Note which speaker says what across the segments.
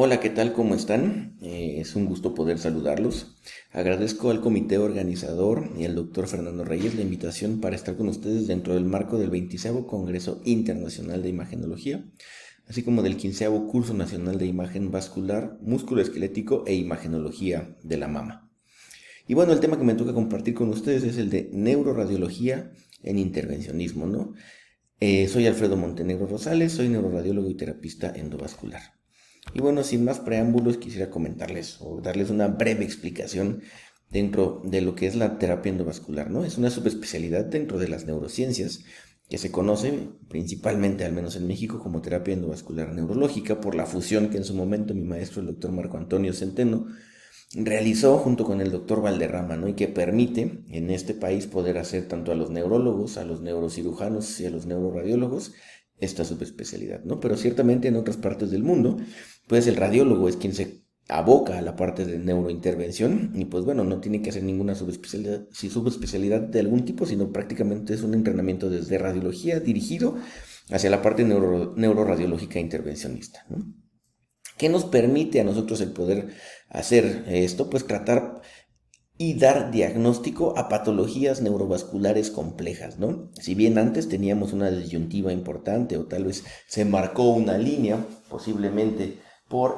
Speaker 1: Hola, ¿qué tal? ¿Cómo están? Es un gusto poder saludarlos. Agradezco al comité organizador y al doctor Fernando Reyes la invitación para estar con ustedes dentro del marco del 20º Congreso Internacional de Imagenología, así como del 15º Curso Nacional de Imagen Vascular, Músculo Esquelético e Imagenología de la Mama. Y bueno, el tema que me toca compartir con ustedes es el de neuroradiología en intervencionismo, ¿no? Soy Alfredo Montenegro Rosales, soy neuroradiólogo y terapista endovascular. Y bueno, sin más preámbulos, quisiera comentarles o darles una breve explicación dentro de lo que es la terapia endovascular, ¿no? Es una subespecialidad dentro de las neurociencias que se conoce principalmente, al menos en México, como terapia endovascular neurológica por la fusión que en su momento mi maestro, el doctor Marco Antonio Centeno, realizó junto con el doctor Valderrama, ¿no? Y que permite en este país poder hacer tanto a los neurólogos, a los neurocirujanos y a los neuroradiólogos esta subespecialidad, ¿no? Pero ciertamente en otras partes del mundo, pues el radiólogo es quien se aboca a la parte de neurointervención y pues bueno, no tiene que hacer ninguna subespecialidad, si subespecialidad de algún tipo, sino prácticamente es un entrenamiento desde radiología dirigido hacia la parte neuroradiológica intervencionista, ¿no? ¿Qué nos permite a nosotros el poder hacer esto? Pues tratar y dar diagnóstico a patologías neurovasculares complejas, ¿no? Si bien antes teníamos una disyuntiva importante o tal vez se marcó una línea, posiblemente por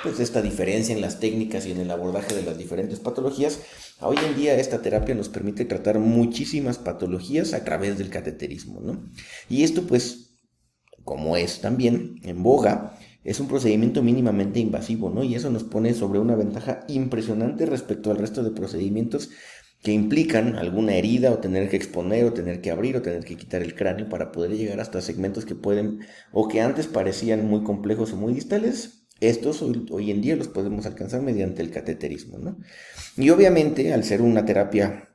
Speaker 1: pues esta diferencia en las técnicas y en el abordaje de las diferentes patologías, hoy en día esta terapia nos permite tratar muchísimas patologías a través del cateterismo, ¿no? Y esto pues como es también en boga, es un procedimiento mínimamente invasivo, ¿no? Y eso nos pone sobre una ventaja impresionante respecto al resto de procedimientos que implican alguna herida o tener que exponer o tener que abrir o tener que quitar el cráneo para poder llegar hasta segmentos que pueden o que antes parecían muy complejos o muy distales. Estos hoy en día los podemos alcanzar mediante el cateterismo, ¿no? Y obviamente al ser una terapia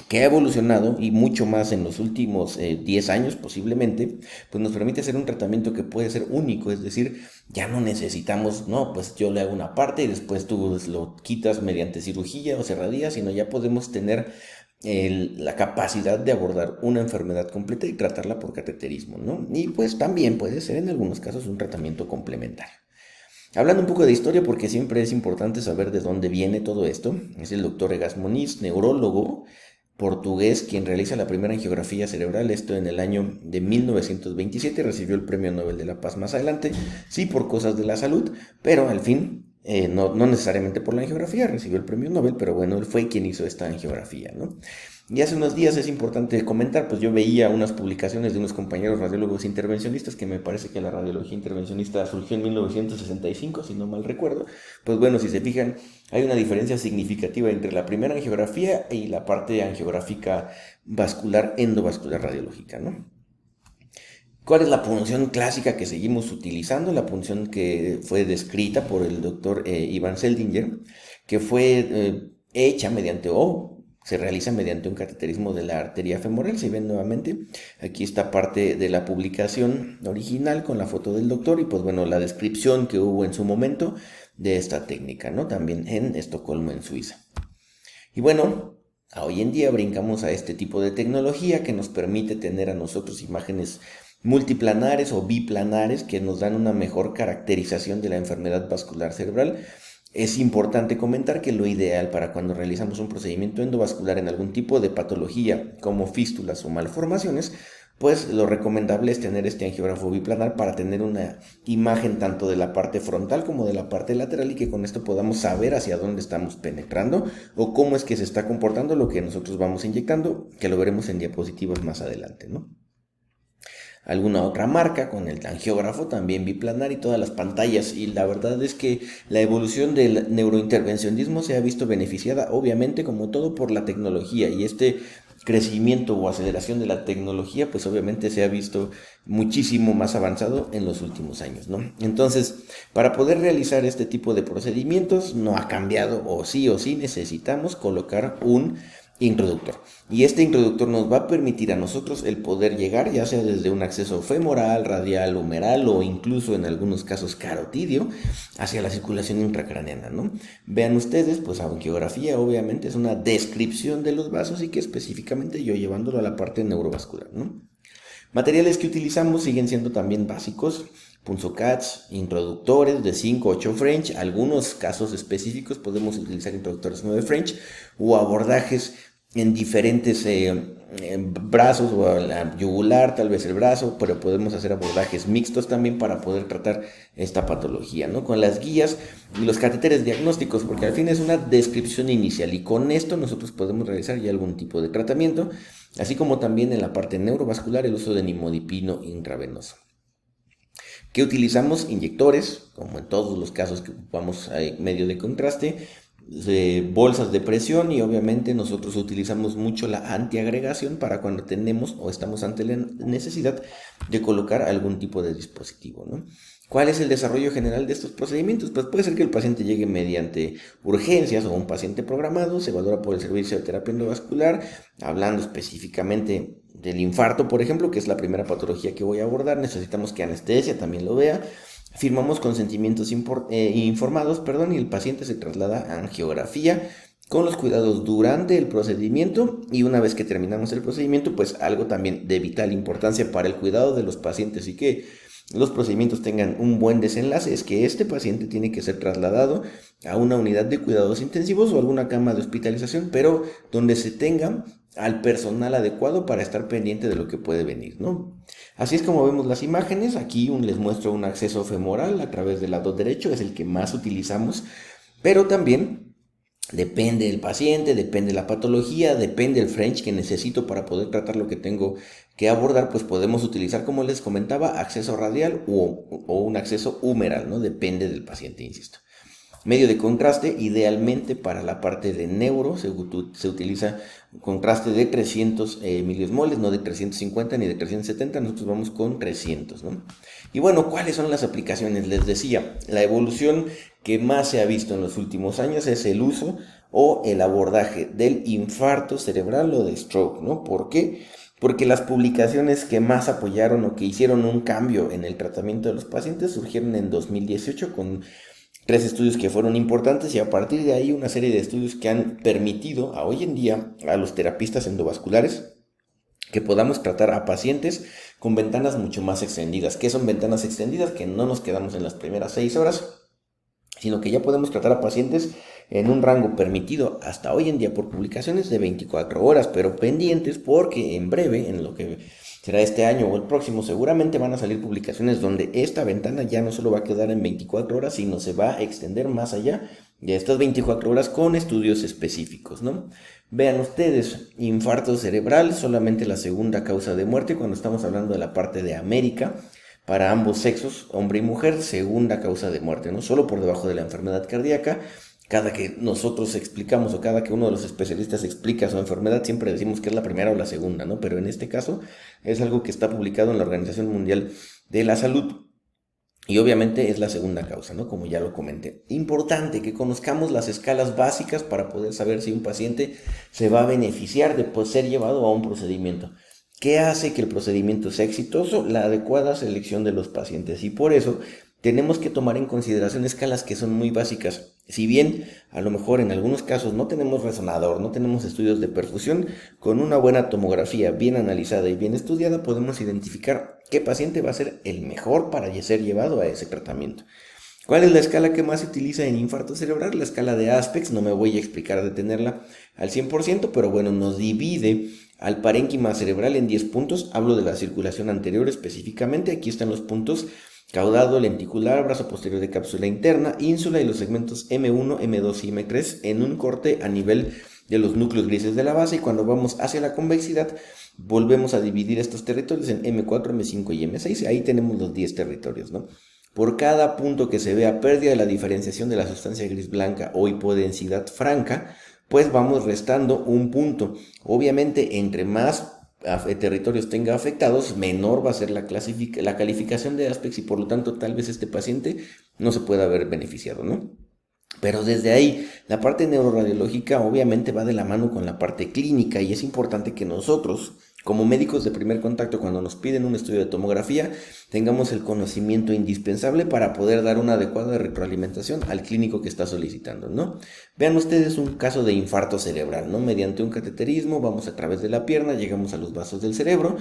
Speaker 1: que ha evolucionado y mucho más en los últimos 10 años posiblemente, pues nos permite hacer un tratamiento que puede ser único, es decir, ya no necesitamos, no, pues yo le hago una parte y después tú lo quitas mediante cirugía o cerradía, sino ya podemos tener la capacidad de abordar una enfermedad completa y tratarla por cateterismo, ¿no? Y pues también puede ser en algunos casos un tratamiento complementario. Hablando un poco de historia, porque siempre es importante saber de dónde viene todo esto, es el doctor Egas Moniz, neurólogo portugués, quien realiza la primera angiografía cerebral, esto en el año de 1927, recibió el Premio Nobel de la Paz más adelante, sí por cosas de la salud, pero al fin, no necesariamente por la angiografía, recibió el Premio Nobel, pero bueno, él fue quien hizo esta angiografía, ¿no? Y hace unos días es importante comentar, pues yo veía unas publicaciones de unos compañeros radiólogos intervencionistas, que me parece que la radiología intervencionista surgió en 1965, si no mal recuerdo. Pues bueno, si se fijan, hay una diferencia significativa entre la primera angiografía y la parte angiográfica vascular endovascular radiológica, ¿no? ¿Cuál es la punción clásica que seguimos utilizando? La punción que fue descrita por el doctor Ivan Seldinger, que fue hecha mediante o se realiza mediante un cateterismo de la arteria femoral. Si ven nuevamente, aquí está parte de la publicación original con la foto del doctor y pues bueno, la descripción que hubo en su momento de esta técnica, ¿no? También en Estocolmo, en Suiza. Y bueno, hoy en día brincamos a este tipo de tecnología que nos permite tener a nosotros imágenes multiplanares o biplanares que nos dan una mejor caracterización de la enfermedad vascular cerebral. Es importante comentar que lo ideal para cuando realizamos un procedimiento endovascular en algún tipo de patología como fístulas o malformaciones, pues lo recomendable es tener este angiógrafo biplanar para tener una imagen tanto de la parte frontal como de la parte lateral y que con esto podamos saber hacia dónde estamos penetrando o cómo es que se está comportando lo que nosotros vamos inyectando, que lo veremos en diapositivas más adelante, ¿no? Alguna otra marca con el angiógrafo también biplanar y todas las pantallas, y la verdad es que la evolución del neurointervencionismo se ha visto beneficiada obviamente como todo por la tecnología, y este crecimiento o aceleración de la tecnología pues obviamente se ha visto muchísimo más avanzado en los últimos años, ¿no? Entonces, para poder realizar este tipo de procedimientos no ha cambiado, o sí necesitamos colocar un introductor. Y este introductor nos va a permitir a nosotros el poder llegar, ya sea desde un acceso femoral, radial, humeral o incluso en algunos casos carotidio, hacia la circulación intracraneana, ¿no? Vean ustedes, pues angiografía obviamente es una descripción de los vasos y que específicamente yo llevándolo a la parte neurovascular, ¿no? Materiales que utilizamos siguen siendo también básicos, punzocats, introductores de 5 8 French, algunos casos específicos podemos utilizar introductores 9 French o abordajes en diferentes brazos o la yugular, tal vez el brazo, pero podemos hacer abordajes mixtos también para poder tratar esta patología, ¿no? Con las guías y los catéteres diagnósticos, porque al fin es una descripción inicial y con esto nosotros podemos realizar ya algún tipo de tratamiento, así como también en la parte neurovascular el uso de nimodipino intravenoso. ¿Qué utilizamos? Inyectores, como en todos los casos que ocupamos medio de contraste, bolsas de presión y obviamente nosotros utilizamos mucho la antiagregación para cuando tenemos o estamos ante la necesidad de colocar algún tipo de dispositivo, ¿no? ¿Cuál es el desarrollo general de estos procedimientos? Pues puede ser que el paciente llegue mediante urgencias o un paciente programado, se valora por el servicio de terapia endovascular, hablando específicamente del infarto, por ejemplo, que es la primera patología que voy a abordar, necesitamos que anestesia también lo vea. Firmamos consentimientos informados, y el paciente se traslada a angiografía con los cuidados durante el procedimiento y una vez que terminamos el procedimiento, pues algo también de vital importancia para el cuidado de los pacientes y que los procedimientos tengan un buen desenlace es que este paciente tiene que ser trasladado a una unidad de cuidados intensivos o alguna cama de hospitalización, pero donde se tenga al personal adecuado para estar pendiente de lo que puede venir, ¿no? Así es como vemos las imágenes. Aquí les muestro un acceso femoral a través del lado derecho, es el que más utilizamos, pero también depende del paciente, depende de la patología, depende del French que necesito para poder tratar lo que tengo que abordar, pues podemos utilizar, como les comentaba, acceso radial o un acceso humeral, ¿no? Depende del paciente, insisto. Medio de contraste, idealmente para la parte de neuro se utiliza contraste de 300 miliosmoles, no de 350 ni de 370, nosotros vamos con 300, ¿no? Y bueno, ¿cuáles son las aplicaciones? Les decía, la evolución que más se ha visto en los últimos años es el uso o el abordaje del infarto cerebral o de stroke, ¿no? ¿Por qué? Porque las publicaciones que más apoyaron o que hicieron un cambio en el tratamiento de los pacientes surgieron en 2018 con 3 estudios que fueron importantes y a partir de ahí una serie de estudios que han permitido a hoy en día a los terapistas endovasculares que podamos tratar a pacientes con ventanas mucho más extendidas. ¿Qué son ventanas extendidas? Que no nos quedamos en las primeras 6 horas, sino que ya podemos tratar a pacientes en un rango permitido hasta hoy en día por publicaciones de 24 horas, pero pendientes porque en breve, en lo que será este año o el próximo, seguramente van a salir publicaciones donde esta ventana ya no solo va a quedar en 24 horas, sino se va a extender más allá de estas 24 horas con estudios específicos, ¿no? Vean ustedes, infarto cerebral, solamente la segunda causa de muerte cuando estamos hablando de la parte de América, para ambos sexos, hombre y mujer, segunda causa de muerte, no solo por debajo de la enfermedad cardíaca. Cada que nosotros explicamos o cada que uno de los especialistas explica su enfermedad, siempre decimos que es la primera o la segunda, ¿no? Pero en este caso es algo que está publicado en la Organización Mundial de la Salud y obviamente es la segunda causa, ¿no? Como ya lo comenté. Importante que conozcamos las escalas básicas para poder saber si un paciente se va a beneficiar de ser llevado a un procedimiento. ¿Qué hace que el procedimiento sea exitoso? La adecuada selección de los pacientes y por eso tenemos que tomar en consideración escalas que son muy básicas. Si bien a lo mejor en algunos casos no tenemos resonador, no tenemos estudios de perfusión, con una buena tomografía bien analizada y bien estudiada podemos identificar qué paciente va a ser el mejor para ser llevado a ese tratamiento. ¿Cuál es la escala que más se utiliza en infarto cerebral? La escala de Aspects, no me voy a explicar de tenerla al 100%, pero bueno, nos divide al parénquima cerebral en 10 puntos. Hablo de la circulación anterior específicamente, aquí están los puntos: caudado, lenticular, brazo posterior de cápsula interna, ínsula y los segmentos M1, M2 y M3 en un corte a nivel de los núcleos grises de la base, y cuando vamos hacia la convexidad volvemos a dividir estos territorios en M4, M5 y M6, ahí tenemos los 10 territorios, ¿no? Por cada punto que se vea pérdida de la diferenciación de la sustancia gris blanca o hipodensidad franca, pues vamos restando un punto. Obviamente, entre más territorios tenga afectados, menor va a ser la calificación de Aspects y por lo tanto tal vez este paciente no se pueda haber beneficiado, ¿no? Pero desde ahí, la parte neuroradiológica obviamente va de la mano con la parte clínica y es importante que nosotros, como médicos de primer contacto, cuando nos piden un estudio de tomografía, tengamos el conocimiento indispensable para poder dar una adecuada retroalimentación al clínico que está solicitando, ¿no? Vean ustedes un caso de infarto cerebral, ¿no? Mediante un cateterismo, vamos a través de la pierna, llegamos a los vasos del cerebro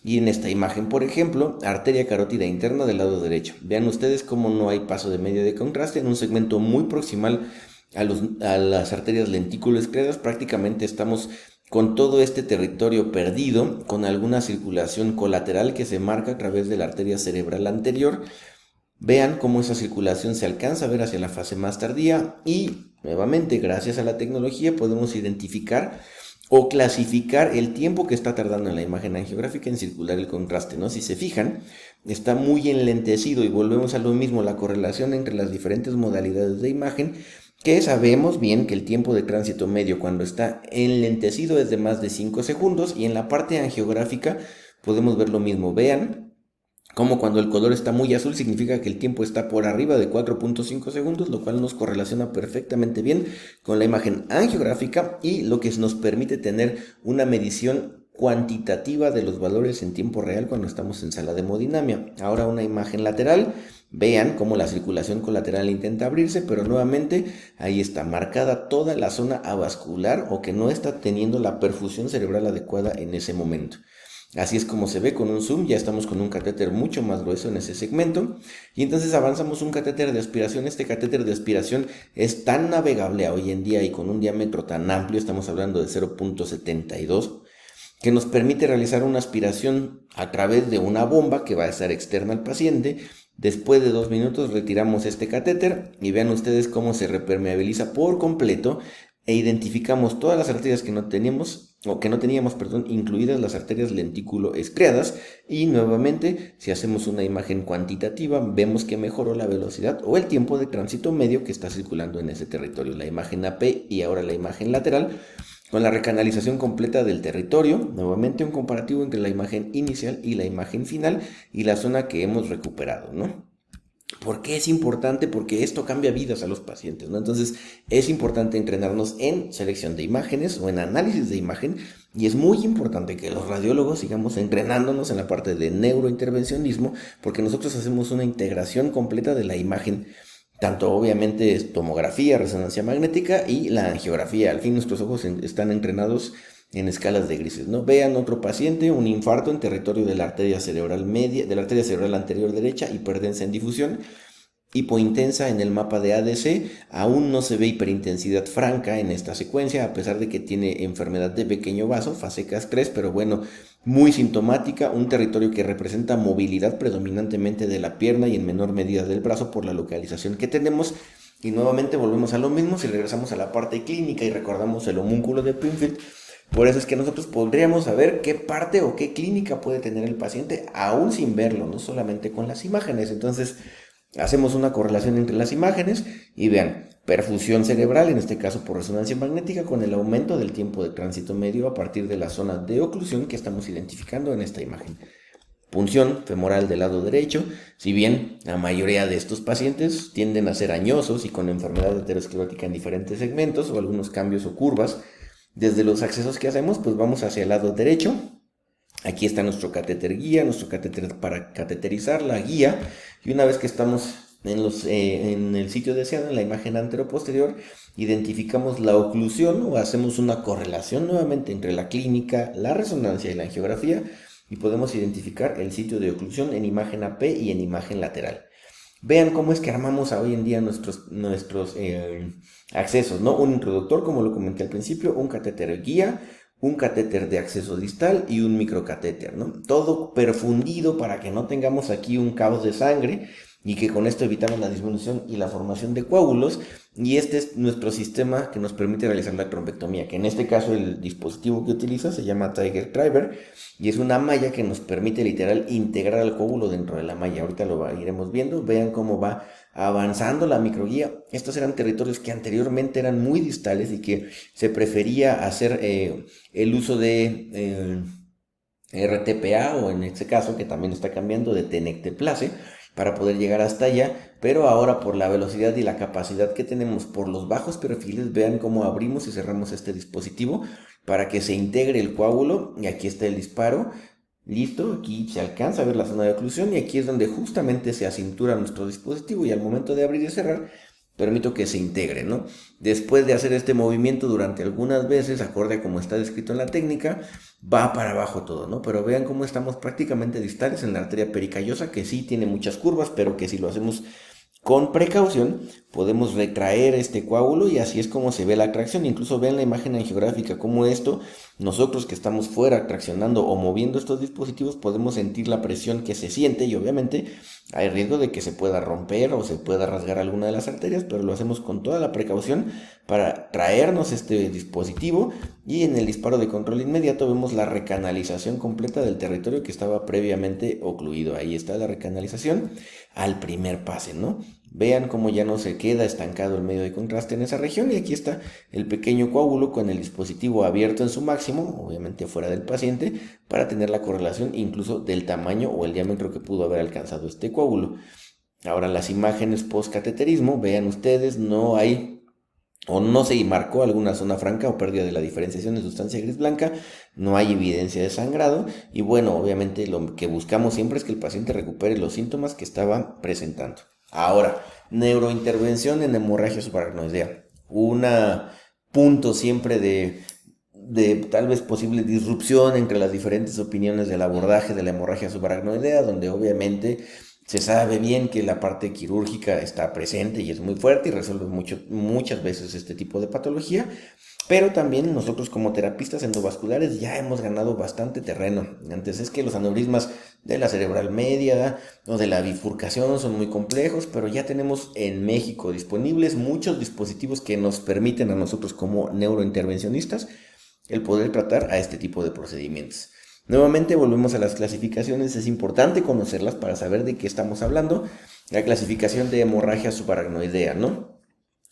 Speaker 1: Y en esta imagen, por ejemplo, arteria carótida interna del lado derecho. Vean ustedes cómo no hay paso de media de contraste en un segmento muy proximal a las arterias lentículo-escleras. Prácticamente estamos con todo este territorio perdido, con alguna circulación colateral que se marca a través de la arteria cerebral anterior. Vean cómo esa circulación se alcanza a ver hacia la fase más tardía y nuevamente gracias a la tecnología podemos identificar o clasificar el tiempo que está tardando en la imagen angiográfica en circular el contraste, ¿no? Si se fijan, está muy enlentecido y volvemos a lo mismo, la correlación entre las diferentes modalidades de imagen, que sabemos bien que el tiempo de tránsito medio cuando está enlentecido es de más de 5 segundos y en la parte angiográfica podemos ver lo mismo. Vean como cuando el color está muy azul significa que el tiempo está por arriba de 4.5 segundos, lo cual nos correlaciona perfectamente bien con la imagen angiográfica y lo que nos permite tener una medición cuantitativa de los valores en tiempo real cuando estamos en sala de hemodinamia. Ahora una imagen lateral, vean cómo la circulación colateral intenta abrirse, pero nuevamente ahí está marcada toda la zona avascular o que no está teniendo la perfusión cerebral adecuada en ese momento. Así es como se ve con un zoom, ya estamos con un catéter mucho más grueso en ese segmento y entonces avanzamos un catéter de aspiración. Este catéter de aspiración es tan navegable hoy en día y con un diámetro tan amplio, estamos hablando de 0.72, que nos permite realizar una aspiración a través de una bomba que va a estar externa al paciente. Después de 2 minutos retiramos este catéter y vean ustedes cómo se repermeabiliza por completo e identificamos todas las arterias que no teníamos, incluidas las arterias lentículo-escleadas y nuevamente si hacemos una imagen cuantitativa vemos que mejoró la velocidad o el tiempo de tránsito medio que está circulando en ese territorio. La imagen AP y ahora la imagen lateral con la recanalización completa del territorio, nuevamente un comparativo entre la imagen inicial y la imagen final y la zona que hemos recuperado, ¿no? ¿Por qué es importante? Porque esto cambia vidas a los pacientes, ¿no? Entonces es importante entrenarnos en selección de imágenes o en análisis de imagen y es muy importante que los radiólogos sigamos entrenándonos en la parte de neurointervencionismo porque nosotros hacemos una integración completa de la imagen, tanto obviamente es tomografía, resonancia magnética y la angiografía. Al fin nuestros ojos están entrenados en escalas de grises, ¿no? Vean otro paciente, un infarto en territorio de la arteria cerebral media, de la arteria cerebral anterior derecha, hiperdensa en difusión, hipointensa en el mapa de ADC, aún no se ve hiperintensidad franca en esta secuencia, a pesar de que tiene enfermedad de pequeño vaso, fase CAS3, pero bueno, muy sintomática, un territorio que representa movilidad predominantemente de la pierna y en menor medida del brazo por la localización que tenemos. Y nuevamente volvemos a lo mismo, si regresamos a la parte clínica y recordamos el homúnculo de Pinfield. Por eso es que nosotros podríamos saber qué parte o qué clínica puede tener el paciente aún sin verlo, no solamente con las imágenes. Entonces hacemos una correlación entre las imágenes y vean, perfusión cerebral, en este caso por resonancia magnética, con el aumento del tiempo de tránsito medio a partir de la zona de oclusión que estamos identificando en esta imagen. Punción femoral del lado derecho, si bien la mayoría de estos pacientes tienden a ser añosos y con enfermedad aterosclerótica en diferentes segmentos o algunos cambios o curvas, desde los accesos que hacemos, pues vamos hacia el lado derecho. Aquí está nuestro catéter guía, nuestro catéter para cateterizar, la guía. Y una vez que estamos en el sitio deseado, en la imagen anteroposterior, identificamos la oclusión o hacemos una correlación nuevamente entre la clínica, la resonancia y la angiografía y podemos identificar el sitio de oclusión en imagen AP y en imagen lateral. Vean cómo es que armamos hoy en día nuestros accesos, ¿no? Un introductor, como lo comenté al principio, un catéter guía, un catéter de acceso distal y un microcatéter, ¿no? Todo perfundido para que no tengamos aquí un caos de sangre y que con esto evitamos la disminución y la formación de coágulos. Y este es nuestro sistema que nos permite realizar la trombectomía, que en este caso el dispositivo que utiliza se llama Tiger Driver y es una malla que nos permite literal integrar al coágulo dentro de la malla. Ahorita lo iremos viendo, vean cómo va avanzando la microguía. Estos eran territorios que anteriormente eran muy distales y que se prefería hacer el uso de RTPA o en este caso que también está cambiando de tenecteplase para poder llegar hasta allá, pero ahora por la velocidad y la capacidad que tenemos por los bajos perfiles, vean cómo abrimos y cerramos este dispositivo para que se integre el coágulo y aquí está el disparo. Listo, aquí se alcanza a ver la zona de oclusión y aquí es donde justamente se acintura nuestro dispositivo y al momento de abrir y cerrar permito que se integre, ¿no? Después de hacer este movimiento durante algunas veces, acorde a como está descrito en la técnica, va para abajo todo, ¿no? Pero vean cómo estamos prácticamente distales en la arteria pericallosa, que sí tiene muchas curvas, pero que si lo hacemos con precaución, podemos retraer este coágulo y así es como se ve la tracción. Incluso vean la imagen angiográfica, como esto, nosotros que estamos fuera traccionando o moviendo estos dispositivos, podemos sentir la presión que se siente y obviamente hay riesgo de que se pueda romper o se pueda rasgar alguna de las arterias, pero lo hacemos con toda la precaución para traernos este dispositivo y en el disparo de control inmediato vemos la recanalización completa del territorio que estaba previamente ocluido. Ahí está la recanalización al primer pase, ¿no? Vean cómo ya no se queda estancado el medio de contraste en esa región y aquí está el pequeño coágulo con el dispositivo abierto en su máximo, obviamente fuera del paciente, para tener la correlación incluso del tamaño o el diámetro que pudo haber alcanzado este coágulo. Ahora las imágenes post-cateterismo, vean ustedes, no hay o no se marcó alguna zona franca o pérdida de la diferenciación de sustancia gris blanca, no hay evidencia de sangrado y bueno, obviamente lo que buscamos siempre es que el paciente recupere los síntomas que estaba presentando. Ahora, neurointervención en hemorragia subaracnoidea, un punto siempre de tal vez posible disrupción entre las diferentes opiniones del abordaje de la hemorragia subaracnoidea, donde obviamente se sabe bien que la parte quirúrgica está presente y es muy fuerte y resuelve muchas veces este tipo de patología, pero también nosotros como terapistas endovasculares ya hemos ganado bastante terreno. Antes es que los aneurismas de la cerebral media o de la bifurcación son muy complejos, pero ya tenemos en México disponibles muchos dispositivos que nos permiten a nosotros como neurointervencionistas el poder tratar a este tipo de procedimientos. Nuevamente volvemos a las clasificaciones, es importante conocerlas para saber de qué estamos hablando. La clasificación de hemorragia subaracnoidea, ¿no?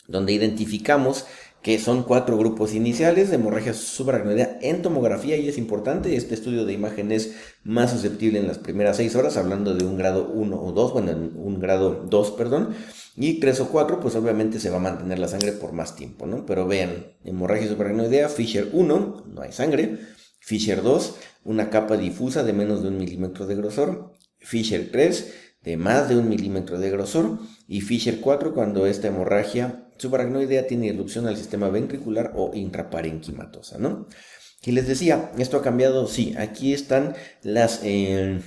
Speaker 1: Donde identificamos que son 4 grupos iniciales de hemorragia subaracnoidea en tomografía y es importante, este estudio de imagen es más susceptible en las primeras 6 horas, hablando de un grado 1 o 2, bueno, en un grado 2, perdón, y 3 o 4, pues obviamente se va a mantener la sangre por más tiempo, ¿no? Pero vean, hemorragia subaracnoidea, Fisher 1, no hay sangre, Fisher 2, una capa difusa de menos de 1 milímetro de grosor, Fisher 3, de más de 1 milímetro de grosor, y Fisher 4 cuando esta hemorragia subaracnoidea tiene irrupción al sistema ventricular o intraparenquimatosa, ¿no? Y les decía, ¿esto ha cambiado? Sí, aquí están el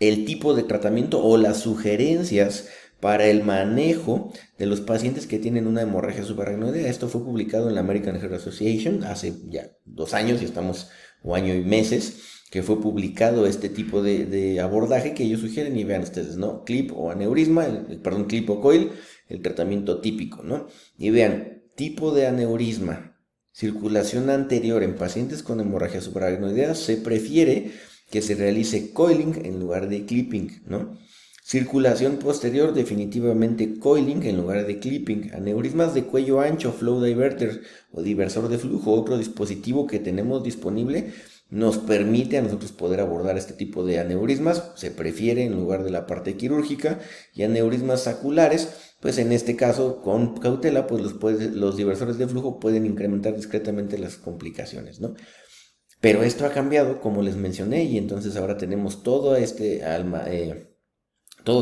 Speaker 1: tipo de tratamiento o las sugerencias para el manejo de los pacientes que tienen una hemorragia subaracnoidea. Esto fue publicado en la American Heart Association hace ya 2 años, y estamos, o año y meses, que fue publicado este tipo de abordaje que ellos sugieren y vean ustedes, ¿no? Clip o aneurisma, clip o coil, el tratamiento típico, ¿no? Y vean, tipo de aneurisma, circulación anterior en pacientes con hemorragia subaracnoidea, se prefiere que se realice coiling en lugar de clipping, ¿no? Circulación posterior, definitivamente coiling en lugar de clipping. Aneurismas de cuello ancho, flow diverter o diversor de flujo, otro dispositivo que tenemos disponible, nos permite a nosotros poder abordar este tipo de aneurismas, se prefiere en lugar de la parte quirúrgica, y aneurismas saculares, pues en este caso con cautela, pues los diversores de flujo pueden incrementar discretamente las complicaciones, ¿no? Pero esto ha cambiado, como les mencioné, y entonces ahora tenemos todas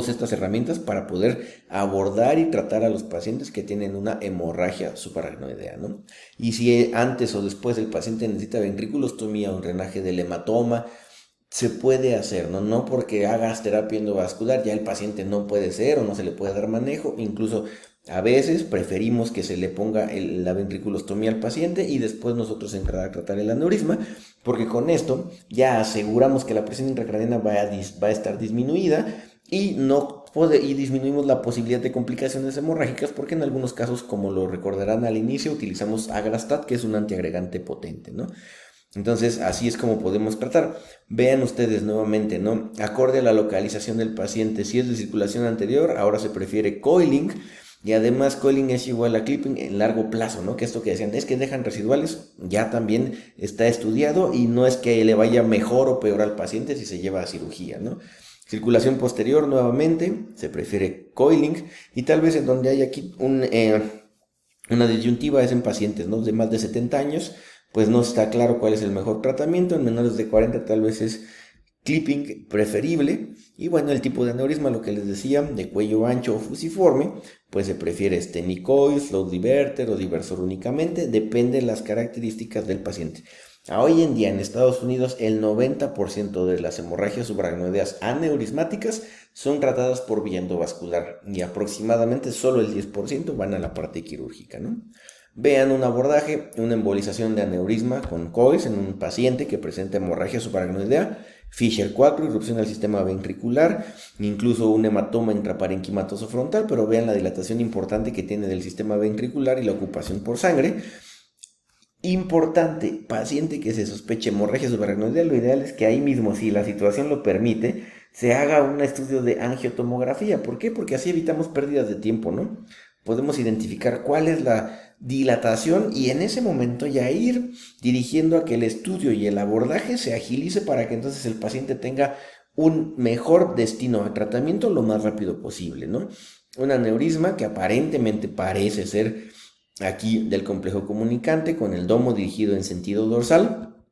Speaker 1: estas herramientas para poder abordar y tratar a los pacientes que tienen una hemorragia subaracnoidea, ¿no? Y si antes o después el paciente necesita ventriculostomía o un drenaje del hematoma, se puede hacer, ¿no? No porque hagas terapia endovascular ya el paciente no puede ser o no se le puede dar manejo, incluso a veces preferimos que se le ponga la ventriculostomía al paciente y después nosotros entrar a tratar el aneurisma, porque con esto ya aseguramos que la presión intracraneana va a estar disminuida y disminuimos la posibilidad de complicaciones hemorrágicas, porque en algunos casos, como lo recordarán al inicio, utilizamos Agrastat, que es un antiagregante potente, ¿no? Entonces, así es como podemos tratar. Vean ustedes nuevamente, ¿no? Acorde a la localización del paciente, si es de circulación anterior, ahora se prefiere coiling, y además coiling es igual a clipping en largo plazo, ¿no? Que esto que decían, es que dejan residuales, ya también está estudiado y no es que le vaya mejor o peor al paciente si se lleva a cirugía, ¿no? Circulación posterior, nuevamente, se prefiere coiling, y tal vez en donde hay aquí una disyuntiva es en pacientes, ¿no? De más de 70 años, pues no está claro cuál es el mejor tratamiento. En menores de 40 tal vez es clipping preferible. Y bueno, el tipo de aneurisma, lo que les decía, de cuello ancho o fusiforme, pues se prefiere stenicoid, flow diverter o diversor únicamente, depende de las características del paciente. Hoy en día en Estados Unidos el 90% de las hemorragias subaracnoideas aneurismáticas son tratadas por vía endovascular y aproximadamente solo el 10% van a la parte quirúrgica, ¿no? Vean un abordaje, una embolización de aneurisma con COIS en un paciente que presenta hemorragia subaracnoidea, Fisher 4, irrupción del sistema ventricular, incluso un hematoma intraparenquimatoso frontal, pero vean la dilatación importante que tiene del sistema ventricular y la ocupación por sangre. Importante, paciente que se sospeche hemorragia subaracnoidea, lo ideal es que ahí mismo, si la situación lo permite, se haga un estudio de angiotomografía. ¿Por qué? Porque así evitamos pérdidas de tiempo, ¿no? Podemos identificar cuál es la dilatación y en ese momento ya ir dirigiendo a que el estudio y el abordaje se agilice para que entonces el paciente tenga un mejor destino a tratamiento lo más rápido posible, ¿no? Un aneurisma que aparentemente parece ser aquí del complejo comunicante con el domo dirigido en sentido dorsal,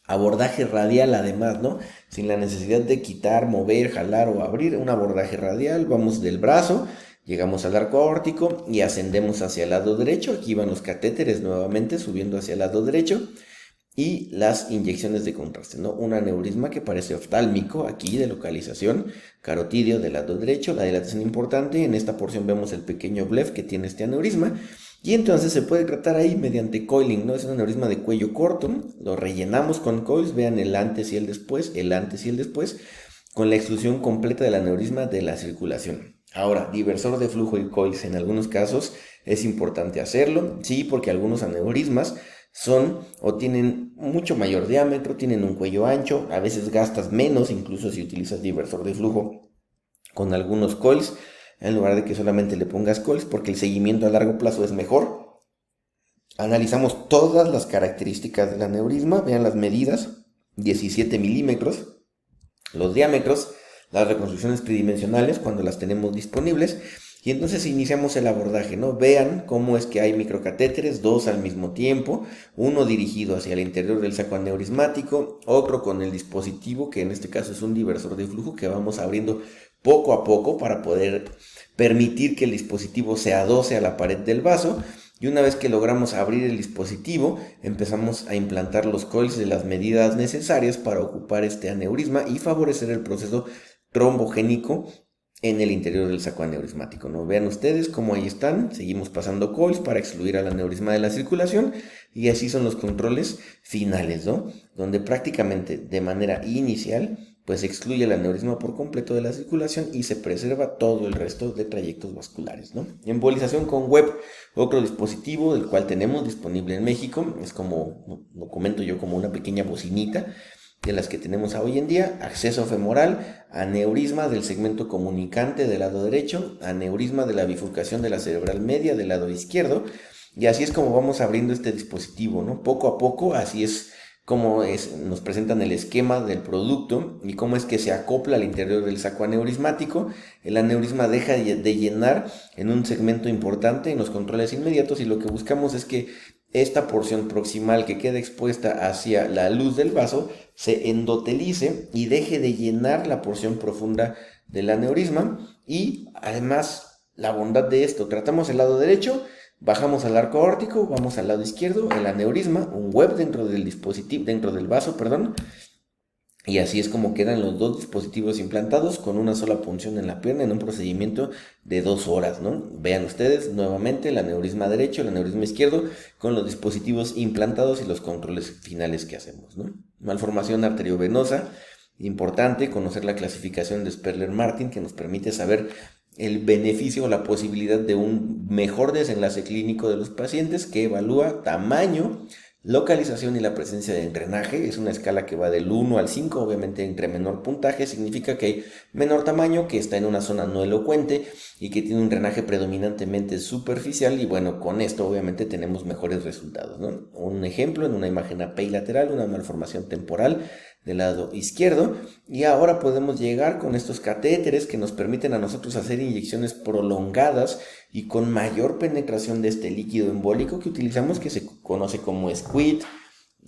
Speaker 1: abordaje radial además, ¿no? Sin la necesidad de quitar, mover, jalar o abrir, un abordaje radial, vamos del brazo, llegamos al arco aórtico y ascendemos hacia el lado derecho, aquí van los catéteres nuevamente subiendo hacia el lado derecho y las inyecciones de contraste, ¿no? Un aneurisma que parece oftálmico, aquí de localización, carotidio del lado derecho, la dilatación importante, en esta porción vemos el pequeño blef que tiene este aneurisma, y entonces se puede tratar ahí mediante coiling, ¿no? Es un aneurisma de cuello corto, lo rellenamos con coils, vean el antes y el después, con la exclusión completa del aneurisma de la circulación. Ahora, diversor de flujo y coils, en algunos casos es importante hacerlo, sí, porque algunos aneurismas son o tienen mucho mayor diámetro, tienen un cuello ancho, a veces gastas menos, incluso si utilizas diversor de flujo con algunos coils, en lugar de que solamente le pongas coils, porque el seguimiento a largo plazo es mejor. Analizamos todas las características del aneurisma, vean las medidas, 17 milímetros, los diámetros, las reconstrucciones tridimensionales cuando las tenemos disponibles, y entonces iniciamos el abordaje, ¿no? Vean cómo es que hay microcatéteres, dos al mismo tiempo, uno dirigido hacia el interior del saco aneurismático, otro con el dispositivo, que en este caso es un diversor de flujo que vamos abriendo poco a poco para poder permitir que el dispositivo se adoce a la pared del vaso. Y una vez que logramos abrir el dispositivo, empezamos a implantar los coils de las medidas necesarias para ocupar este aneurisma y favorecer el proceso trombogénico en el interior del saco aneurismático, ¿no? Vean ustedes cómo ahí están, seguimos pasando coils para excluir al aneurisma de la circulación y así son los controles finales, ¿no? Donde prácticamente de manera inicial pues se excluye el aneurisma por completo de la circulación y se preserva todo el resto de trayectos vasculares, ¿no? Embolización con web, otro dispositivo del cual tenemos disponible en México, es como, lo comento yo, como una pequeña bocinita de las que tenemos hoy en día, acceso femoral, aneurisma del segmento comunicante del lado derecho, aneurisma de la bifurcación de la cerebral media del lado izquierdo, y así es como vamos abriendo este dispositivo, ¿no? Poco a poco, así es como nos presentan el esquema del producto y cómo es que se acopla al interior del saco aneurismático. El aneurisma deja de llenar en un segmento importante en los controles inmediatos y lo que buscamos es que esta porción proximal que queda expuesta hacia la luz del vaso se endotelice y deje de llenar la porción profunda del aneurisma. Y además, la bondad de esto, tratamos el lado derecho, bajamos al arco aórtico, vamos al lado izquierdo, el aneurisma, un web dentro del dispositivo, dentro del vaso, perdón, y así es como quedan los dos dispositivos implantados con una sola punción en la pierna en un procedimiento de 2 horas, ¿no? Vean ustedes nuevamente el aneurisma derecho, el aneurisma izquierdo con los dispositivos implantados y los controles finales que hacemos, ¿no? Malformación arteriovenosa, importante conocer la clasificación de Sperler-Martin que nos permite saber el beneficio o la posibilidad de un mejor desenlace clínico de los pacientes, que evalúa tamaño, localización y la presencia de drenaje. Es una escala que va del 1 al 5, obviamente entre menor puntaje significa que hay menor tamaño, que está en una zona no elocuente y que tiene un drenaje predominantemente superficial, y bueno, con esto obviamente tenemos mejores resultados, ¿no? Un ejemplo en una imagen apilateral, una malformación temporal del lado izquierdo, y ahora podemos llegar con estos catéteres que nos permiten a nosotros hacer inyecciones prolongadas y con mayor penetración de este líquido embólico que utilizamos, que se conoce como squid,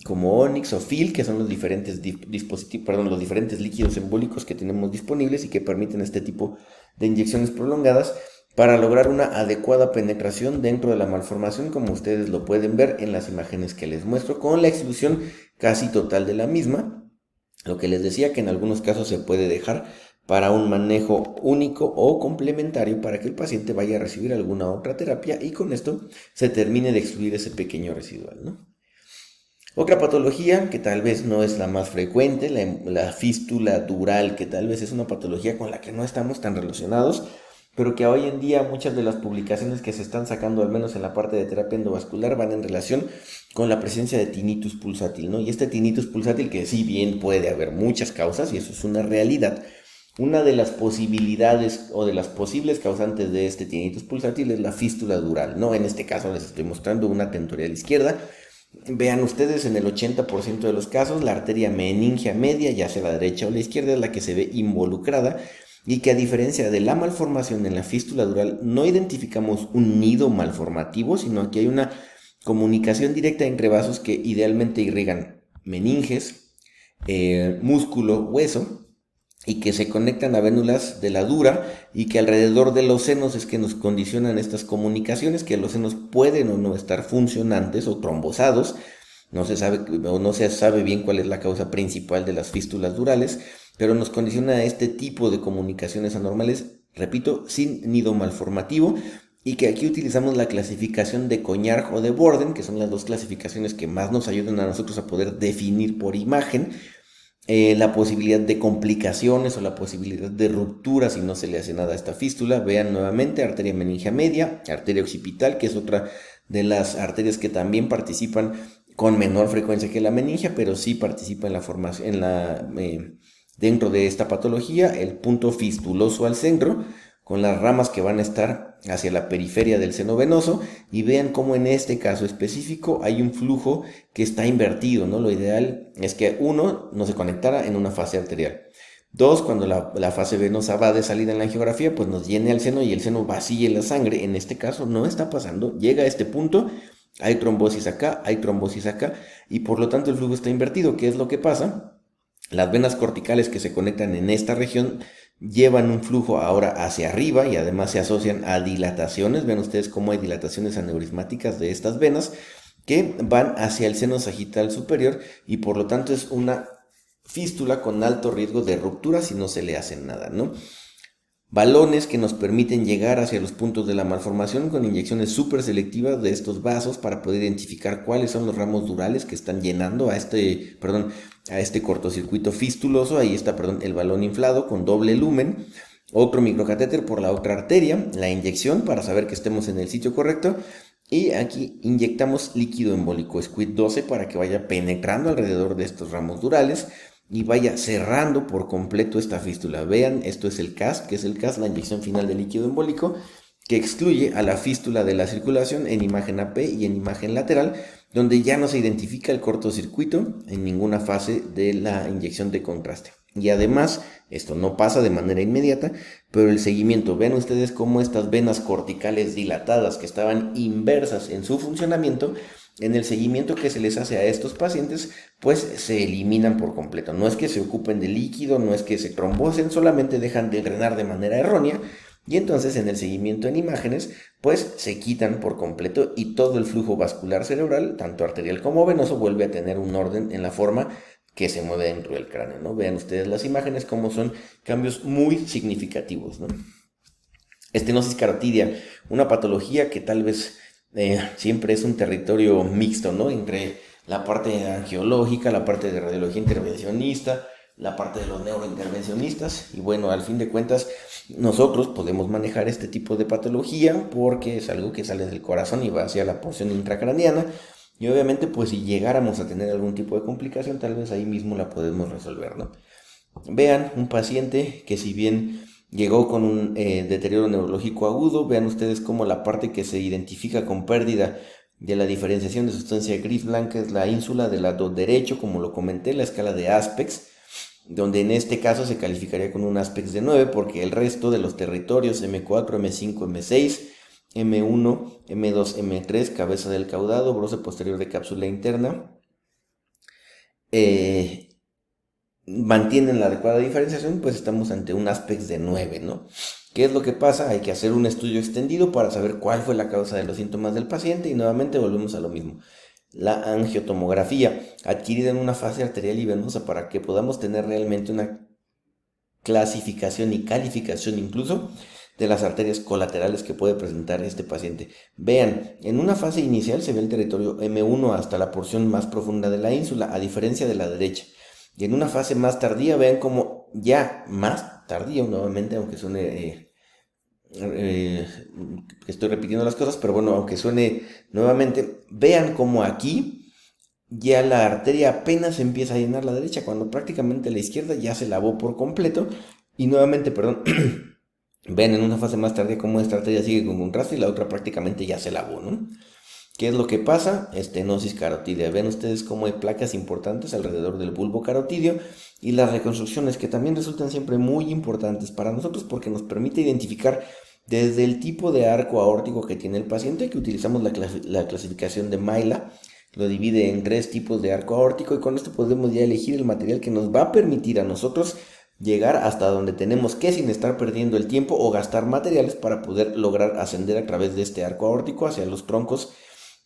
Speaker 1: como Onyx o Phil, que son los diferentes dispositivos, perdón, los diferentes líquidos embólicos que tenemos disponibles y que permiten este tipo de inyecciones prolongadas para lograr una adecuada penetración dentro de la malformación, como ustedes lo pueden ver en las imágenes que les muestro, con la exclusión casi total de la misma. Lo que les decía, que en algunos casos se puede dejar para un manejo único o complementario para que el paciente vaya a recibir alguna otra terapia y con esto se termine de excluir ese pequeño residual, ¿no? Otra patología que tal vez no es la más frecuente, la fístula dural, que tal vez es una patología con la que no estamos tan relacionados, pero que hoy en día muchas de las publicaciones que se están sacando, al menos en la parte de terapia endovascular, van en relación con la presencia de tinnitus pulsátil, ¿no? Y este tinnitus pulsátil, que si bien puede haber muchas causas, y eso es una realidad, una de las posibilidades o de las posibles causantes de este tinnitus pulsátil es la fístula dural, ¿no? En este caso les estoy mostrando una tentorial izquierda. Vean ustedes, en el 80% de los casos, la arteria meningia media, ya sea la derecha o la izquierda, es la que se ve involucrada y que, a diferencia de la malformación en la fístula dural, no identificamos un nido malformativo, sino que hay una comunicación directa entre vasos que idealmente irrigan meninges, músculo, hueso, y que se conectan a vénulas de la dura y que alrededor de los senos es que nos condicionan estas comunicaciones, que los senos pueden o no estar funcionantes o trombosados. No se sabe o no se sabe bien cuál es la causa principal de las fístulas durales, pero nos condiciona a este tipo de comunicaciones anormales, repito, sin nido malformativo, y que aquí utilizamos la clasificación de Cognard o de Borden, que son las dos clasificaciones que más nos ayudan a nosotros a poder definir por imagen la posibilidad de complicaciones o la posibilidad de ruptura si no se le hace nada a esta fístula. Vean nuevamente arteria meningia media, arteria occipital, que es otra de las arterias que también participan con menor frecuencia que la meningia, pero sí participa en la formación, dentro de esta patología, el punto fistuloso al centro, con las ramas que van a estar hacia la periferia del seno venoso, y vean cómo en este caso específico hay un flujo que está invertido, ¿no? Lo ideal es que uno no se conectara en una fase arterial. Dos, cuando la fase venosa va de salida en la angiografía, pues nos llene al seno y el seno vacíe la sangre. En este caso no está pasando, llega a este punto, hay trombosis acá, y por lo tanto el flujo está invertido. ¿Qué es lo que pasa? Las venas corticales que se conectan en esta región llevan un flujo ahora hacia arriba y además se asocian a dilataciones. Ven ustedes cómo hay dilataciones aneurismáticas de estas venas que van hacia el seno sagital superior y por lo tanto es una fístula con alto riesgo de ruptura si no se le hace nada, ¿no? Balones que nos permiten llegar hacia los puntos de la malformación con inyecciones súper selectivas de estos vasos para poder identificar cuáles son los ramos durales que están llenando a este cortocircuito fistuloso. Ahí está, el balón inflado con doble lumen, otro microcatéter por la otra arteria, la inyección para saber que estemos en el sitio correcto. Y aquí inyectamos líquido embólico Squid 12 para que vaya penetrando alrededor de estos ramos durales y vaya cerrando por completo esta fístula. Vean, esto es el CAS, que es el CAS, la inyección final de líquido embólico, que excluye a la fístula de la circulación en imagen AP y en imagen lateral, donde ya no se identifica el cortocircuito en ninguna fase de la inyección de contraste. Y además, esto no pasa de manera inmediata, pero el seguimiento, vean ustedes cómo estas venas corticales dilatadas que estaban inversas en su funcionamiento, en el seguimiento que se les hace a estos pacientes, pues se eliminan por completo. No es que se ocupen de líquido, no es que se trombosen, solamente dejan de drenar de manera errónea y entonces en el seguimiento en imágenes, pues se quitan por completo y todo el flujo vascular cerebral, tanto arterial como venoso, vuelve a tener un orden en la forma que se mueve dentro del cráneo, ¿no? Vean ustedes las imágenes como son cambios muy significativos, ¿no? Estenosis carotidia, una patología que tal vez siempre es un territorio mixto, ¿no? Entre la parte angiológica, la parte de radiología intervencionista, la parte de los neurointervencionistas, y bueno, al fin de cuentas, nosotros podemos manejar este tipo de patología porque es algo que sale del corazón y va hacia la porción intracraniana, y obviamente, pues si llegáramos a tener algún tipo de complicación, tal vez ahí mismo la podemos resolver, ¿no? Vean un paciente que, si bien llegó con un deterioro neurológico agudo, vean ustedes cómo la parte que se identifica con pérdida de la diferenciación de sustancia gris blanca es la ínsula del lado derecho, como lo comenté, la escala de Aspex, donde en este caso se calificaría con un Aspex de 9 porque el resto de los territorios M4, M5, M6, M1, M2, M3, cabeza del caudado, broce posterior de cápsula interna, mantienen la adecuada diferenciación, pues estamos ante un aspecto de 9, ¿no? ¿Qué es lo que pasa? Hay que hacer un estudio extendido para saber cuál fue la causa de los síntomas del paciente y nuevamente volvemos a lo mismo. La angiotomografía, adquirida en una fase arterial y venosa para que podamos tener realmente una clasificación y calificación incluso de las arterias colaterales que puede presentar este paciente. Vean, en una fase inicial se ve el territorio M1 hasta la porción más profunda de la ínsula, a diferencia de la derecha. Y en una fase más tardía, vean como ya más tardía, nuevamente, aunque suene, estoy repitiendo las cosas, pero bueno, aunque suene nuevamente, vean como aquí ya la arteria apenas empieza a llenar la derecha, cuando prácticamente la izquierda ya se lavó por completo. Y nuevamente, perdón, ven en una fase más tardía cómo esta arteria sigue con contraste y la otra prácticamente ya se lavó, ¿no? ¿Qué es lo que pasa? Estenosis carotídea. Ven ustedes cómo hay placas importantes alrededor del bulbo carotídeo y las reconstrucciones que también resultan siempre muy importantes para nosotros porque nos permite identificar desde el tipo de arco aórtico que tiene el paciente, que utilizamos la clasificación de Mayla, lo divide en 3 tipos de arco aórtico y con esto podemos ya elegir el material que nos va a permitir a nosotros llegar hasta donde tenemos que sin estar perdiendo el tiempo o gastar materiales para poder lograr ascender a través de este arco aórtico hacia los troncos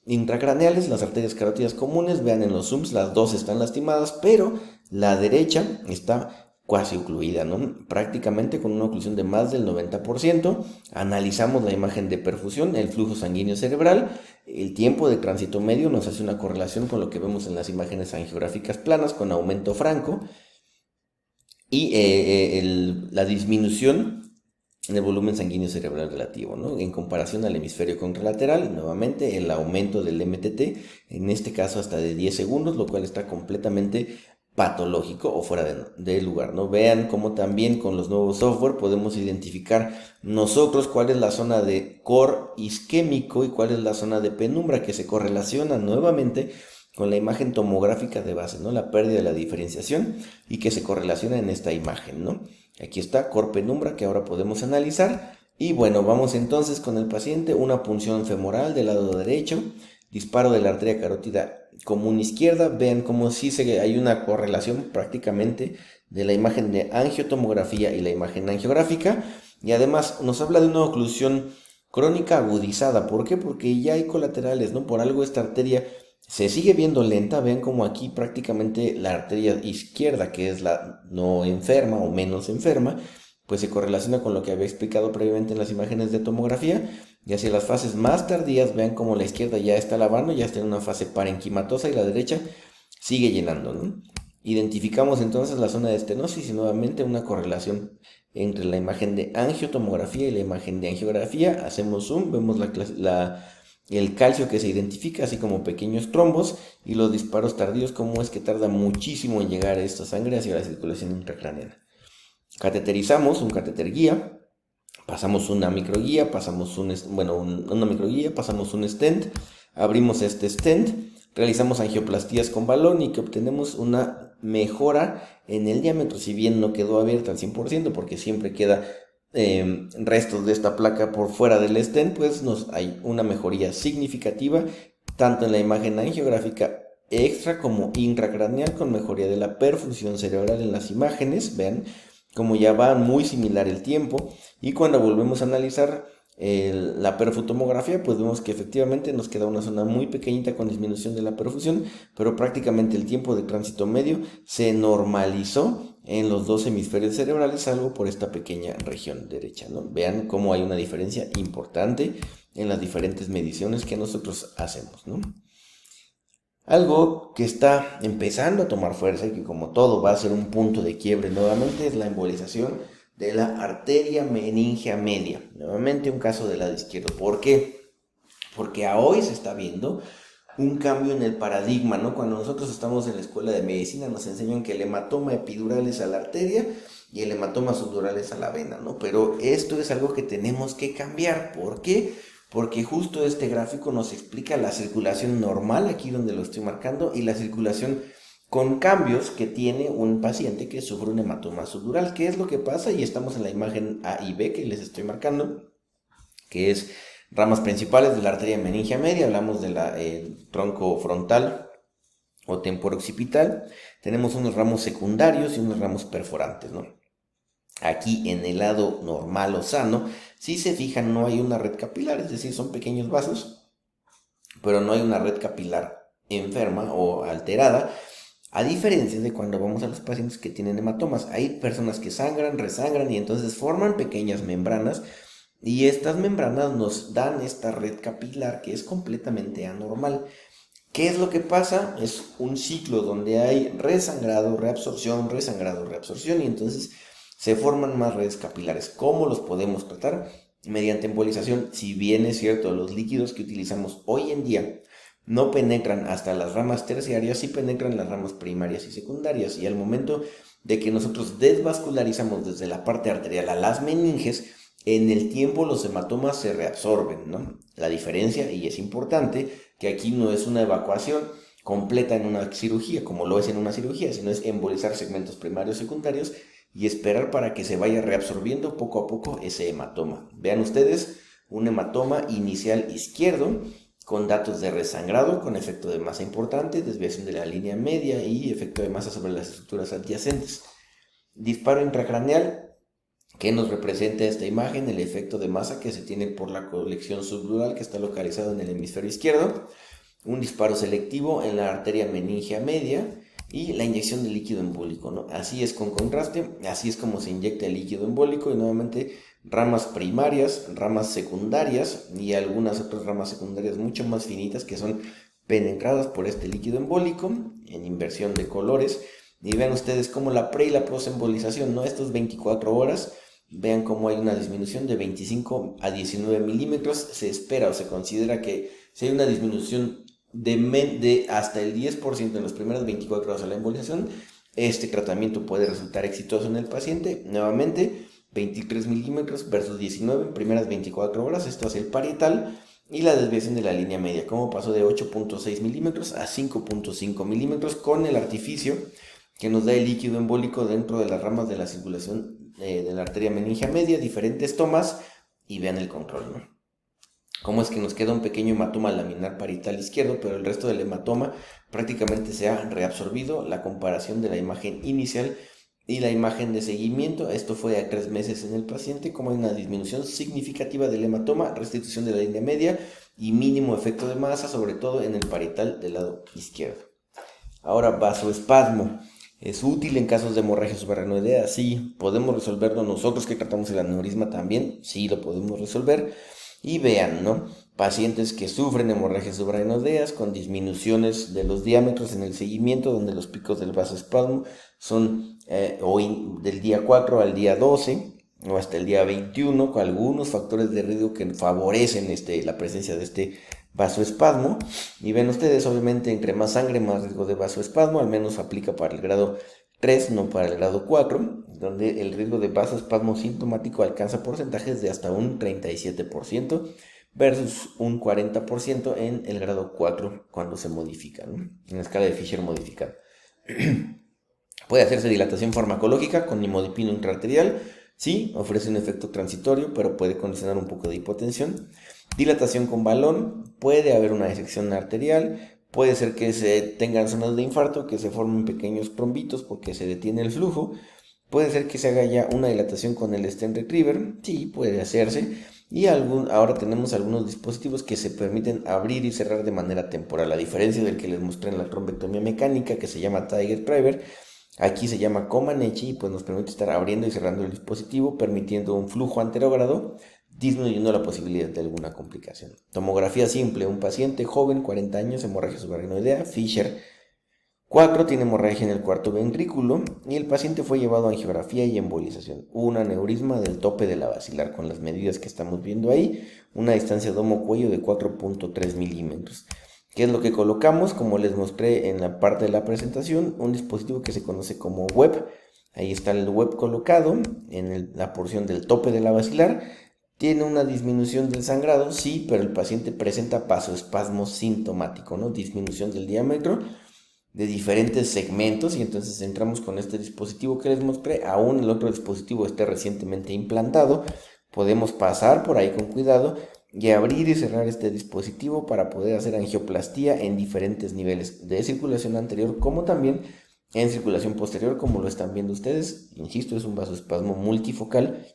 Speaker 1: intracraneales. Las arterias carótidas comunes, vean en los zooms, las dos están lastimadas, pero la derecha está cuasi ocluida, ¿no? Prácticamente con una oclusión de más del 90%. Analizamos la imagen de perfusión, el flujo sanguíneo cerebral, el tiempo de tránsito medio nos hace una correlación con lo que vemos en las imágenes angiográficas planas con aumento franco y la disminución en el volumen sanguíneo cerebral relativo, ¿no? En comparación al hemisferio contralateral, nuevamente el aumento del MTT, en este caso hasta de 10 segundos, lo cual está completamente patológico o fuera de lugar, ¿no? Vean cómo también con los nuevos software podemos identificar nosotros cuál es la zona de core isquémico y cuál es la zona de penumbra que se correlaciona nuevamente con la imagen tomográfica de base, ¿no? La pérdida de la diferenciación y que se correlaciona en esta imagen, ¿no? Aquí está core penumbra que ahora podemos analizar. Y bueno, vamos entonces con el paciente, una punción femoral del lado derecho, disparo de la arteria carótida común izquierda. Vean cómo sí hay una correlación prácticamente de la imagen de angiotomografía y la imagen angiográfica. Y además nos habla de una oclusión crónica agudizada. ¿Por qué? Porque ya hay colaterales, ¿no? Por algo esta arteria se sigue viendo lenta. Vean como aquí prácticamente la arteria izquierda, que es la no enferma o menos enferma, pues se correlaciona con lo que había explicado previamente en las imágenes de tomografía. Y hacia las fases más tardías, vean como la izquierda ya está lavando, ya está en una fase parenquimatosa y la derecha sigue llenando, ¿no? Identificamos entonces la zona de estenosis y nuevamente una correlación entre la imagen de angiotomografía y la imagen de angiografía. Hacemos zoom, vemos el calcio que se identifica, así como pequeños trombos, y los disparos tardíos, como es que tarda muchísimo en llegar a esta sangre hacia la circulación intracraneana. Cateterizamos un catéter guía, pasamos una microguía, una microguía, pasamos un stent, abrimos este stent, realizamos angioplastías con balón y que obtenemos una mejora en el diámetro, si bien no quedó abierta al 100% porque siempre queda restos de esta placa por fuera del stent, pues hay una mejoría significativa tanto en la imagen angiográfica extra como intracraneal, con mejoría de la perfusión cerebral en las imágenes. Vean como ya va muy similar el tiempo, y cuando volvemos a analizar la perfutomografía, pues vemos que efectivamente nos queda una zona muy pequeñita con disminución de la perfusión, pero prácticamente el tiempo de tránsito medio se normalizó en los dos hemisferios cerebrales, salvo por esta pequeña región derecha, ¿no? Vean cómo hay una diferencia importante en las diferentes mediciones que nosotros hacemos, ¿no? Algo que está empezando a tomar fuerza y que como todo va a ser un punto de quiebre nuevamente es la embolización de la arteria meningea media. Nuevamente un caso del lado izquierdo. ¿Por qué? Porque a hoy se está viendo un cambio en el paradigma, ¿no? Cuando nosotros estamos en la escuela de medicina nos enseñan que el hematoma epidural es a la arteria y el hematoma subdural es a la vena, ¿no? Pero esto es algo que tenemos que cambiar. ¿Por qué? Porque justo este gráfico nos explica la circulación normal, aquí donde lo estoy marcando, y la circulación con cambios que tiene un paciente que sufre un hematoma subdural. ¿Qué es lo que pasa? Y estamos en la imagen A y B que les estoy marcando, que es ramas principales de la arteria meningea media. Hablamos del tronco frontal o temporo-occipital. Tenemos unos ramos secundarios y unos ramos perforantes, ¿no? Aquí en el lado normal o sano, si se fijan, no hay una red capilar, es decir, son pequeños vasos, pero no hay una red capilar enferma o alterada, a diferencia de cuando vamos a los pacientes que tienen hematomas. Hay personas que sangran, resangran y entonces forman pequeñas membranas, y estas membranas nos dan esta red capilar que es completamente anormal. ¿Qué es lo que pasa? Es un ciclo donde hay resangrado, reabsorción, y entonces se forman más redes capilares. ¿Cómo los podemos tratar? Mediante embolización. Si bien es cierto, los líquidos que utilizamos hoy en día no penetran hasta las ramas terciarias, sí penetran las ramas primarias y secundarias, y al momento de que nosotros desvascularizamos desde la parte arterial a las meninges, en el tiempo los hematomas se reabsorben, ¿no? La diferencia, y es importante, que aquí no es una evacuación completa en una cirugía, como lo es en una cirugía, sino es embolizar segmentos primarios y secundarios y esperar para que se vaya reabsorbiendo poco a poco ese hematoma. Vean ustedes un hematoma inicial izquierdo con datos de resangrado, con efecto de masa importante, desviación de la línea media y efecto de masa sobre las estructuras adyacentes. Disparo intracraneal, que nos representa esta imagen, el efecto de masa que se tiene por la colección subdural que está localizado en el hemisferio izquierdo, un disparo selectivo en la arteria meningea media y la inyección de líquido embólico, ¿no? Así es con contraste, así es como se inyecta el líquido embólico, y nuevamente ramas primarias, ramas secundarias y algunas otras ramas secundarias mucho más finitas que son penetradas por este líquido embólico en inversión de colores. Y vean ustedes cómo la pre y la posembolización, ¿no? Estos 24 horas, vean cómo hay una disminución de 25 a 19 milímetros. Se espera o se considera que si hay una disminución de hasta el 10% en las primeras 24 horas de la embolización, este tratamiento puede resultar exitoso en el paciente. Nuevamente, 23 milímetros versus 19 en primeras 24 horas. Esto hace el parietal. Y la desviación de la línea media, como pasó de 8.6 milímetros a 5.5 milímetros con el artificio que nos da el líquido embólico dentro de las ramas de la circulación de la arteria meningea media, diferentes tomas, y vean el control, ¿no? Cómo es que nos queda un pequeño hematoma laminar parietal izquierdo, pero el resto del hematoma prácticamente se ha reabsorbido. La comparación de la imagen inicial y la imagen de seguimiento, esto fue a 3 meses en el paciente, como hay una disminución significativa del hematoma, restitución de la línea media y mínimo efecto de masa, sobre todo en el parietal del lado izquierdo. Ahora, vasoespasmo. ¿Es útil en casos de hemorragia subaracnoidea? Sí. ¿Podemos resolverlo nosotros que tratamos el aneurisma también? Sí, lo podemos resolver. Y vean, ¿no? Pacientes que sufren hemorragias subaracnoideas con disminuciones de los diámetros en el seguimiento, donde los picos del vasoespasmo son del día 4 al día 12 o hasta el día 21, con algunos factores de riesgo que favorecen la presencia de este vasoespasmo. Y ven ustedes, obviamente, entre más sangre, más riesgo de vasoespasmo. Al menos aplica para el grado 3, no para el grado 4, donde el riesgo de vasoespasmo sintomático alcanza porcentajes de hasta un 37% versus un 40% en el grado 4 cuando se modifica, ¿no? En la escala de Fisher modificada. Puede hacerse dilatación farmacológica con nimodipino intraarterial. Sí, ofrece un efecto transitorio, pero puede condicionar un poco de hipotensión. Dilatación con balón, puede haber una disección arterial, puede ser que se tengan zonas de infarto, que se formen pequeños trombitos porque se detiene el flujo. Puede ser que se haga ya una dilatación con el stent retriever, sí, puede hacerse. Y ahora tenemos algunos dispositivos que se permiten abrir y cerrar de manera temporal, a diferencia del que les mostré en la trombectomía mecánica, que se llama Tiger Driver. Aquí se llama Comaneci y pues nos permite estar abriendo y cerrando el dispositivo, permitiendo un flujo anterógrado, disminuyendo la posibilidad de alguna complicación. Tomografía simple, un paciente joven, 40 años, hemorragia subaracnoidea, Fisher 4, tiene hemorragia en el cuarto ventrículo y el paciente fue llevado a angiografía y embolización. Un aneurisma del tope de la basilar con las medidas que estamos viendo ahí, una distancia domo-cuello de 4.3 milímetros. ¿Qué es lo que colocamos? Como les mostré en la parte de la presentación, un dispositivo que se conoce como web. Ahí está el web colocado en la porción del tope de la basilar. Tiene una disminución del sangrado, sí, pero el paciente presenta vasoespasmo sintomático, ¿no? Disminución del diámetro de diferentes segmentos, y entonces entramos con este dispositivo que les mostré. Aún el otro dispositivo esté recientemente implantado, podemos pasar por ahí con cuidado y abrir y cerrar este dispositivo para poder hacer angioplastía en diferentes niveles de circulación anterior como también en circulación posterior, como lo están viendo ustedes. Insisto, es un vasoespasmo multifocal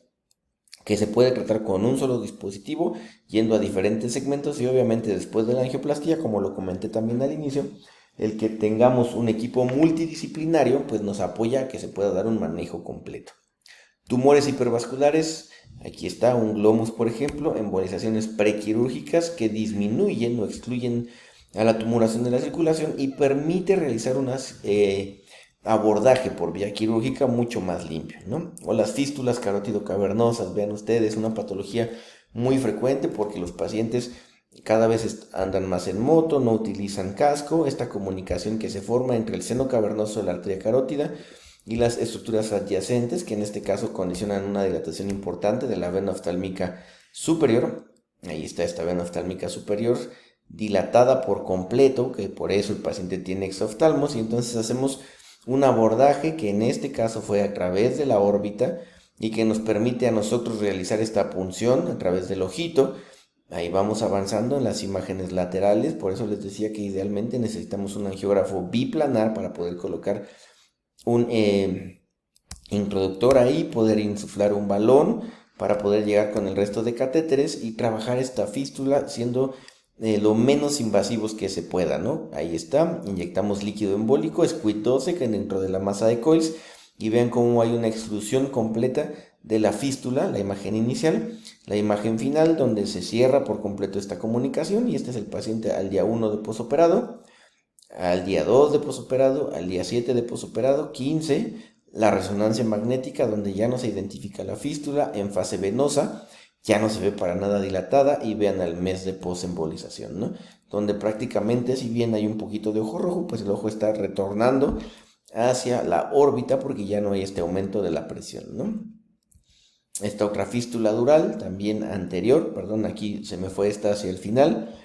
Speaker 1: que se puede tratar con un solo dispositivo, yendo a diferentes segmentos, y obviamente después de la angioplastía, como lo comenté también al inicio, el que tengamos un equipo multidisciplinario pues nos apoya a que se pueda dar un manejo completo. Tumores hipervasculares, aquí está un glomus por ejemplo, embolizaciones prequirúrgicas que disminuyen o excluyen a la tumoración de la circulación y permite realizar unas abordaje por vía quirúrgica mucho más limpio, ¿no? O las fístulas carótido-cavernosas, vean ustedes, una patología muy frecuente porque los pacientes cada vez andan más en moto, no utilizan casco, esta comunicación que se forma entre el seno cavernoso de la arteria carótida y las estructuras adyacentes, que en este caso condicionan una dilatación importante de la vena oftálmica superior. Ahí está esta vena oftálmica superior dilatada por completo, que por eso el paciente tiene exoftalmos, y entonces hacemos un abordaje que en este caso fue a través de la órbita y que nos permite a nosotros realizar esta punción a través del ojito. Ahí vamos avanzando en las imágenes laterales, por eso les decía que idealmente necesitamos un angiógrafo biplanar para poder colocar un introductor ahí, poder insuflar un balón para poder llegar con el resto de catéteres y trabajar esta fístula siendo lo menos invasivos que se pueda, ¿no? Ahí está, inyectamos líquido embólico, Squid 12, que dentro de la masa de Coils, y vean cómo hay una exclusión completa de la fístula, la imagen inicial, la imagen final, donde se cierra por completo esta comunicación, y este es el paciente al día 1 de posoperado, al día 2 de posoperado, al día 7 de posoperado, 15, la resonancia magnética, donde ya no se identifica la fístula en fase venosa, ya no se ve para nada dilatada, y vean al mes de posembolización, ¿no? Donde prácticamente, si bien hay un poquito de ojo rojo, pues el ojo está retornando hacia la órbita porque ya no hay este aumento de la presión, ¿no? Esta otra fístula dural, también anterior, perdón, aquí se me fue esta hacia el final,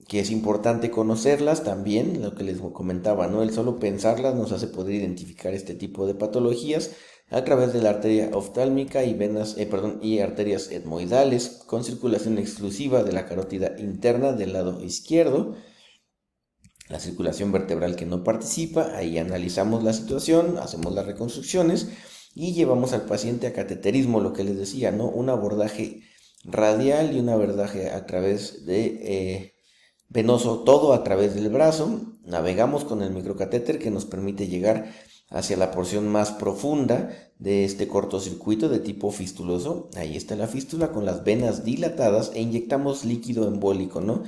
Speaker 1: que es importante conocerlas también, lo que les comentaba, ¿no? El solo pensarlas nos hace poder identificar este tipo de patologías a través de la arteria oftálmica y venas, y arterias etmoidales con circulación exclusiva de la carótida interna del lado izquierdo, la circulación vertebral que no participa. Ahí analizamos la situación, hacemos las reconstrucciones y llevamos al paciente a cateterismo, lo que les decía, ¿no? Un abordaje radial y un abordaje a través de venoso, todo a través del brazo. Navegamos con el microcatéter que nos permite llegar hacia la porción más profunda de este cortocircuito de tipo fistuloso. Ahí está la fístula con las venas dilatadas e inyectamos líquido embólico, ¿no?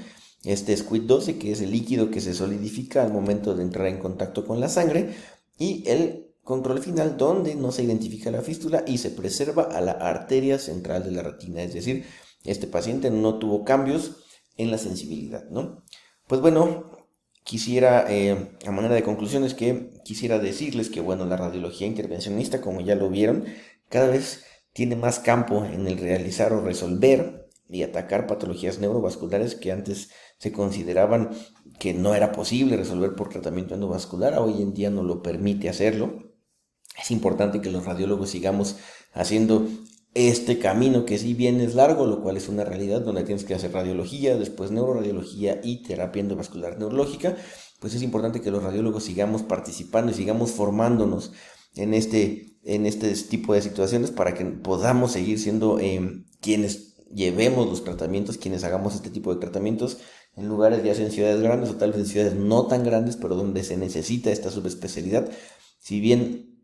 Speaker 1: Este Squid 12, que es el líquido que se solidifica al momento de entrar en contacto con la sangre, y el control final donde no se identifica la fístula y se preserva a la arteria central de la retina, es decir, este paciente no tuvo cambios en la sensibilidad, ¿no? Pues bueno, quisiera, a manera de conclusiones, que quisiera decirles que, bueno, la radiología intervencionista, como ya lo vieron, cada vez tiene más campo en el realizar o resolver y atacar patologías neurovasculares que antes se consideraban que no era posible resolver por tratamiento endovascular. Hoy en día no lo permite hacerlo. Es importante que los radiólogos sigamos haciendo este camino, que si bien es largo, lo cual es una realidad, donde tienes que hacer radiología, después neuroradiología y terapia endovascular neurológica. Pues es importante que los radiólogos sigamos participando y sigamos formándonos en este tipo de situaciones para que podamos seguir siendo quienes llevemos los tratamientos, quienes hagamos este tipo de tratamientos en lugares, ya sea en ciudades grandes o tal vez en ciudades no tan grandes, pero donde se necesita esta subespecialidad. Si bien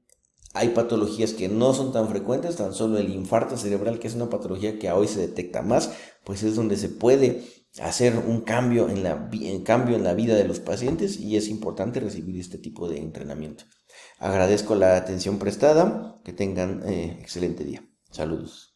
Speaker 1: hay patologías que no son tan frecuentes, tan solo el infarto cerebral, que es una patología que hoy se detecta más, pues es donde se puede hacer un cambio en la vida de los pacientes, y es importante recibir este tipo de entrenamiento. Agradezco la atención prestada, que tengan excelente día. Saludos.